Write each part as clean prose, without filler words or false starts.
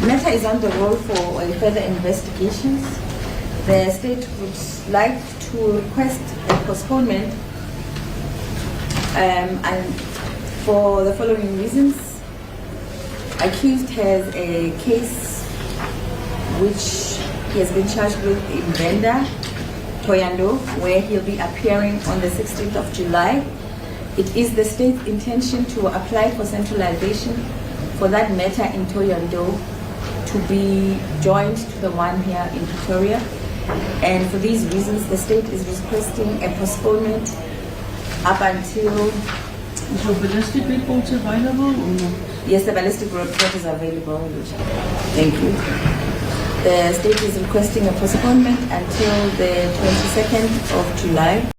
matter is on the roll for further investigations. The state would like to request a postponement and for the following reasons. Accused has a case which he has been charged with in Venda, Thohoyandou, where he'll be appearing on the 16th of July. It is the state's intention to apply for centralization for that matter in Thohoyandou to be joined to the one here in Pretoria. And for these reasons, the state is requesting a postponement up until... Is your ballistic reports available or not? Yes, the ballistic report is available. Thank you. The state is requesting a postponement until the 22nd of July.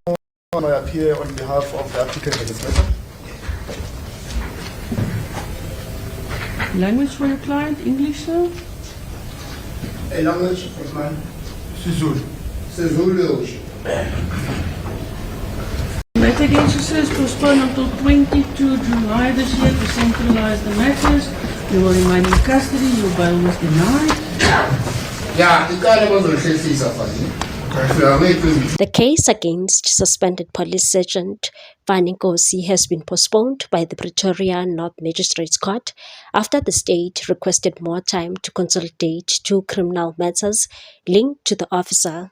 I appear on behalf of the applicant in this matter. Language for your client, English, sir? A language of mine, Sizulu. Zulu. Matter against you, sir, is postponed until 22 July this year to centralize the matters. You will remain in custody. Your bail was denied. Yeah, the guy was on the The case against suspended police sergeant Fani Nkosi has been postponed by the Pretoria North Magistrates Court after the state requested more time to consolidate two criminal matters linked to the officer.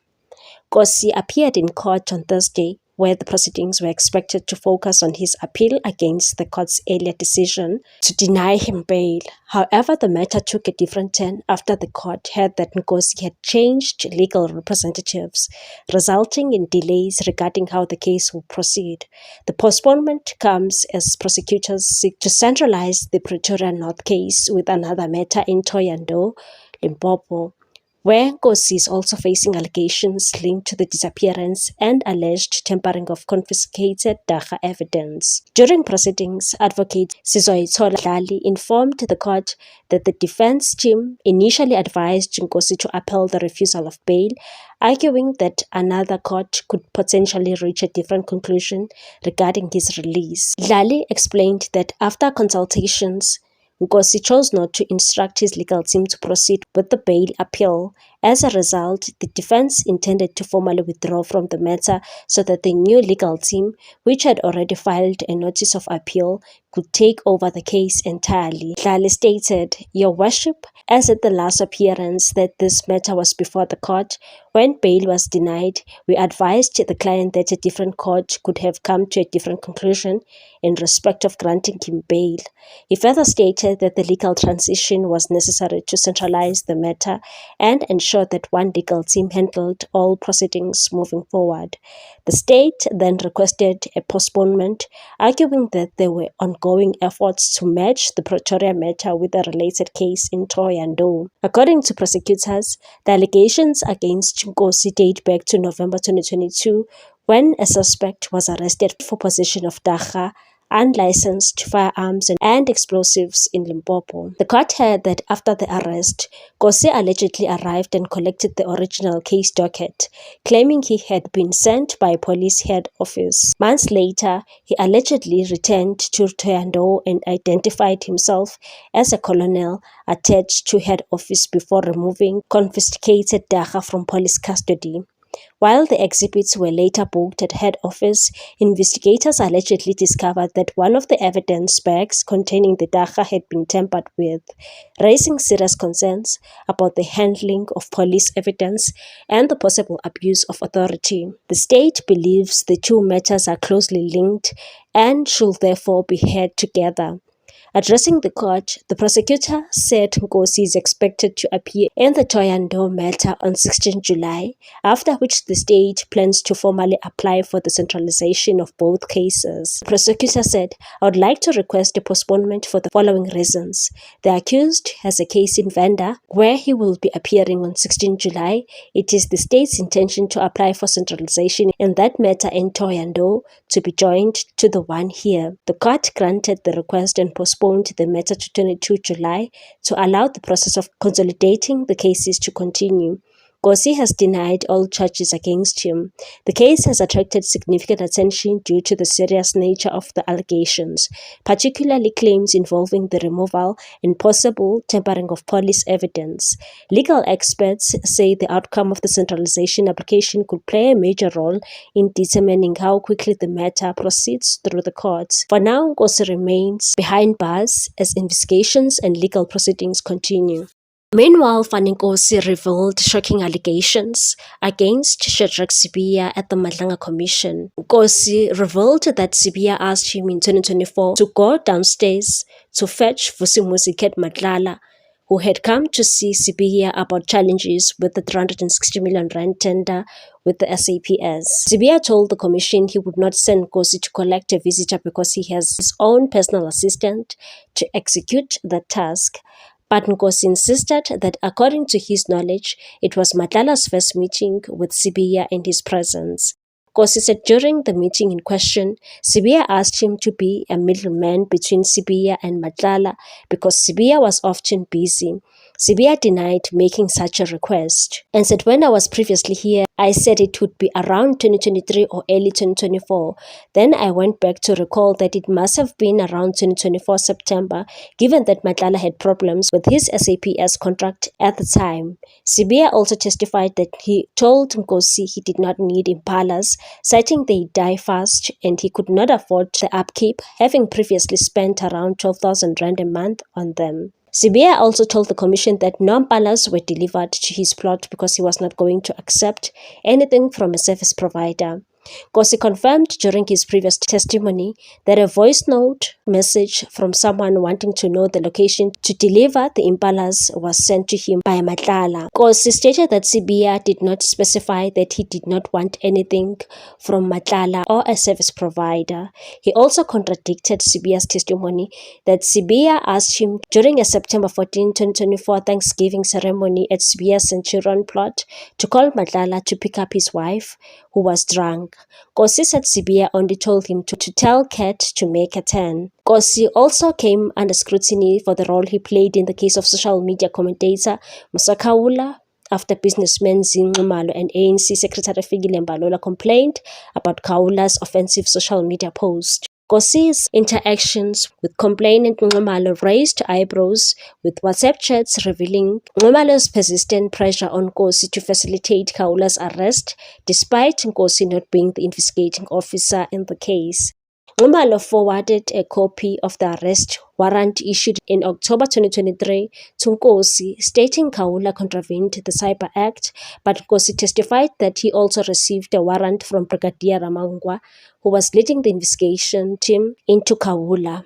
Nkosi appeared in court on Thursday, where the proceedings were expected to focus on his appeal against the court's earlier decision to deny him bail. However, the matter took a different turn after the court heard that Nkosi had changed legal representatives, resulting in delays regarding how the case will proceed. The postponement comes as prosecutors seek to centralize the Pretoria North case with another matter in Thohoyandou, Limpopo, where Nkosi is also facing allegations linked to the disappearance and alleged tampering of confiscated Dagga evidence. During proceedings, Advocate Sizwe Dlali informed the court that the defense team initially advised Nkosi to appeal the refusal of bail, arguing that another court could potentially reach a different conclusion regarding his release. Dlali explained that after consultations, Nkosi chose not to instruct his legal team to proceed with the bail appeal. As a result, the defense intended to formally withdraw from the matter so that the new legal team, which had already filed a notice of appeal, could take over the case entirely. Dlali stated, "Your Worship, as at the last appearance that this matter was before the court, when bail was denied, we advised the client that a different court could have come to a different conclusion in respect of granting him bail." He further stated that the legal transition was necessary to centralize the matter and ensure that one legal team handled all proceedings moving forward. The state then requested a postponement, arguing that there were ongoing efforts to match the Pretoria matter with a related case in Thohoyandou. According to prosecutors, the allegations against Nkosi date back to November 2022, when a suspect was arrested for possession of Dagga, unlicensed firearms and explosives in Limpopo. The court heard that after the arrest, Nkosi allegedly arrived and collected the original case docket, claiming he had been sent by police head office. Months later, he allegedly returned to Thohoyandou and identified himself as a colonel attached to head office before removing confiscated Dagga from police custody. While the exhibits were later booked at head office, investigators allegedly discovered that one of the evidence bags containing the Dagga had been tampered with, raising serious concerns about the handling of police evidence and the possible abuse of authority. The state believes the two matters are closely linked and should therefore be heard together. Addressing the court, the prosecutor said Nkosi is expected to appear in the Thohoyandou matter on 16 July, after which the state plans to formally apply for the centralization of both cases. The prosecutor said, "I would like to request a postponement for the following reasons. The accused has a case in Venda where he will be appearing on 16 July. It is the state's intention to apply for centralization in that matter in Thohoyandou to be joined to the one here." The court granted the request and postponed the matter to 22 July to allow the process of consolidating the cases to continue. Nkosi has denied all charges against him. The case has attracted significant attention due to the serious nature of the allegations, particularly claims involving the removal and possible tampering of police evidence. Legal experts say the outcome of the centralization application could play a major role in determining how quickly the matter proceeds through the courts. For now, Nkosi remains behind bars as investigations and legal proceedings continue. Meanwhile, Fanny Nkosi revealed shocking allegations against Shadrack Sibiya at the Madlanga Commission. Nkosi revealed that Sibiya asked him in 2024 to go downstairs to fetch Vusimuzi Ket Madlala, who had come to see Sibiya about challenges with the 360 million rand tender with the SAPS. Sibiya told the commission he would not send Nkosi to collect a visitor because he has his own personal assistant to execute the task. But Nkosi insisted that according to his knowledge, it was Madlala's first meeting with Sibiya in his presence. Nkosi said during the meeting in question, Sibiya asked him to be a middleman between Sibiya and Madlala because Sibiya was often busy. Sibiya denied making such a request and said, "When I was previously here, I said it would be around 2023 or early 2024. Then I went back to recall that it must have been around 2024 September, given that Madlala had problems with his SAPS contract at the time." Sibiya also testified that he told Nkosi he did not need impalas, citing they die fast and he could not afford the upkeep, having previously spent around 12,000 rand a month on them. Sibiya also told the commission that no impalas were delivered to his plot because he was not going to accept anything from a service provider. Nkosi confirmed during his previous testimony that a voice note message from someone wanting to know the location to deliver the impalas was sent to him by Madlala. Nkosi stated that Sibiya did not specify that he did not want anything from Madlala or a service provider. He also contradicted Sibiya's testimony that Sibiya asked him during a September 14, 2024 Thanksgiving ceremony at Sibiya's Centurion plot to call Madlala to pick up his wife, who was drunk. Nkosi said Sibiya only told him to tell Kat to make a turn. Nkosi also came under scrutiny for the role he played in the case of social media commentator Musa Khawula after businessman Zing Nxumalo and ANC Secretary Fikile Mbalula complained about Khawula's offensive social media post. Nkosi's interactions with complainant Nxumalo raised eyebrows, with WhatsApp chats revealing Nxumalo's persistent pressure on Nkosi to facilitate Khawula's arrest, despite Nkosi not being the investigating officer in the case. Nxumalo forwarded a copy of the arrest warrant issued in October 2023 to Nkosi, stating Khawula contravened the Cyber Act, but Nkosi testified that he also received a warrant from Brigadier Ramangwa, who was leading the investigation team into Khawula.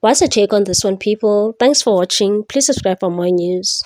What's your take on this one, people? Thanks for watching. Please subscribe for more news.